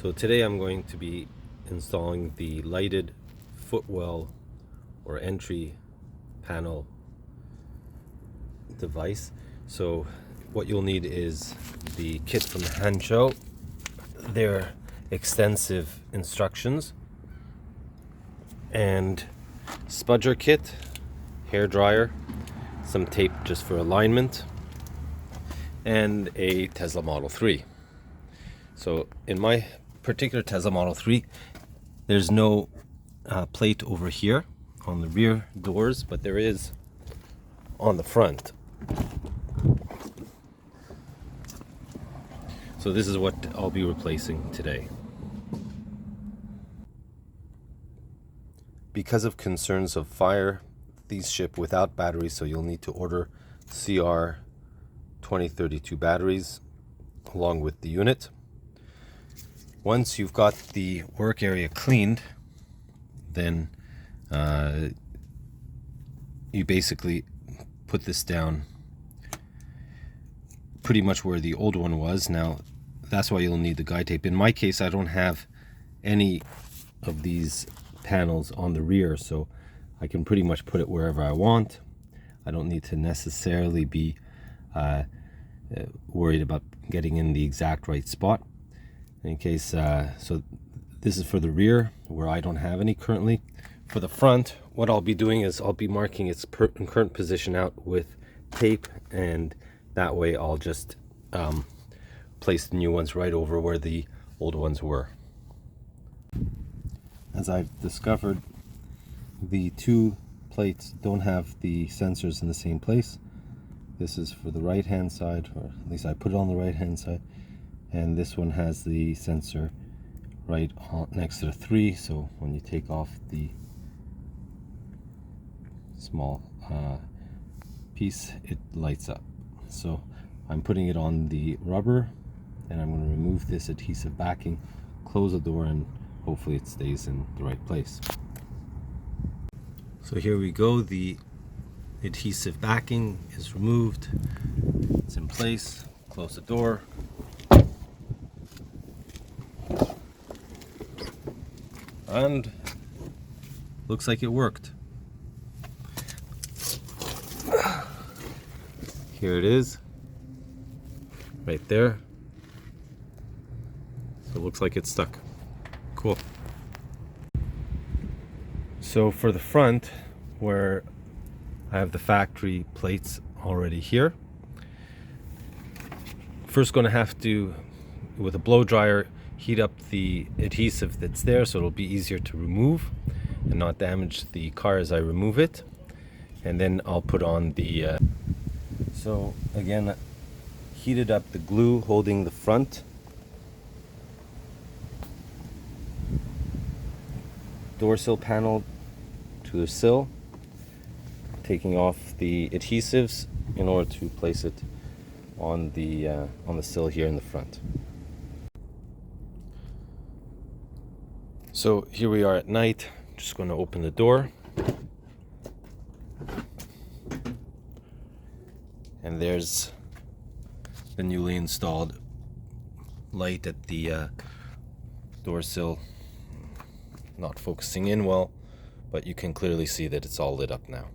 So today I'm going to be installing the lighted footwell or entry panel device. So what you'll need is the kit from Hansshow, their extensive instructions, and spudger kit, hair dryer, some tape just for alignment, and a Tesla Model 3. So in my particular Tesla Model 3, there's no plate over here on the rear doors, but there is on the front. So this is what I'll be replacing today. Because of concerns of fire, these ship without batteries, so you'll need to order CR 2032 batteries along with the unit. Once you've got the work area cleaned, then you basically put this down pretty much where the old one was. Now that's why you'll need the guide tape. In my case, I don't have any of these panels on the rear, so I can pretty much put it wherever I want. I don't need to necessarily be worried about getting in the exact right spot. In case, so this is for the rear where I don't have any currently. For the front, what I'll be doing is I'll be marking its current position out with tape, and that way I'll just place the new ones right over where the old ones were. As I've discovered, the two plates don't have the sensors in the same place. This is for the right hand side, or at least I put it on the right hand side, and this one has the sensor right next to the 3, so when you take off the small piece, it lights up. So I'm putting it on the rubber, and I'm going to remove this adhesive backing, close the door, and hopefully it stays in the right place. So here we go, the adhesive backing is removed, it's in place. Close the door. And looks like it worked. Here it is, right there. So it looks like it's stuck. Cool. So for the front, where I have the factory plates already here, first going to have to, with a blow dryer, heat up the adhesive that's there so it'll be easier to remove and not damage the car as I remove it. And then I'll put on the so again, heated up the glue holding the front door sill panel to the sill, taking off the adhesives in order to place it on the sill here in the front. So here we are at night. Just going to open the door, and there's the newly installed light at the door sill. Not focusing in well, but you can clearly see that it's all lit up now.